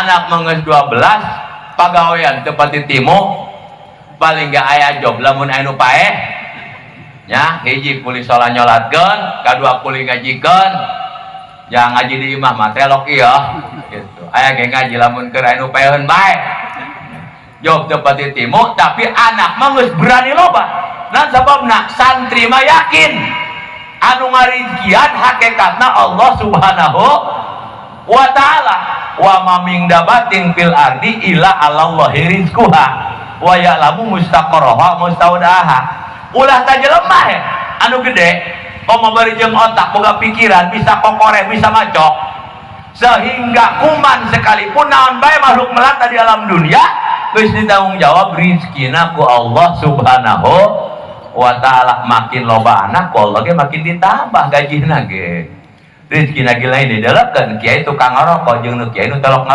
anak menges 12 pagawean tepati timu paling gak aya job lamun anu paeh nya hiji kuli sholat nyolatkeun kadua kuli ngajikeun jangan ngaji di imah mah telok ieu gitu aya ge ngaji lamun keur anu paeheun bae job tepati timu tapi anak mah geus berani loba nah sababna santri mah yakin anu ngarizkian hakikatna Allah subhanahu wa ta'ala wa maming dabatin fil ardi illa Allahi rizquha wa ya'lamu mustaqarraha mustaudaha ulah ta jelema anu gede komo bari jeung otak boga pikiran bisa kokore bisa macok sehingga kuman sekalipun naon bae makhluk melata di alam dunia geus ditanggung jawab rizkina ku Allah subhanahu wa ta'ala makin loba anak ku Allah ge makin ditambah gajihna ge rezeki lagi lain di dalam kan kiai tukang ngarokok jeung nu kiai nu telok ngarokok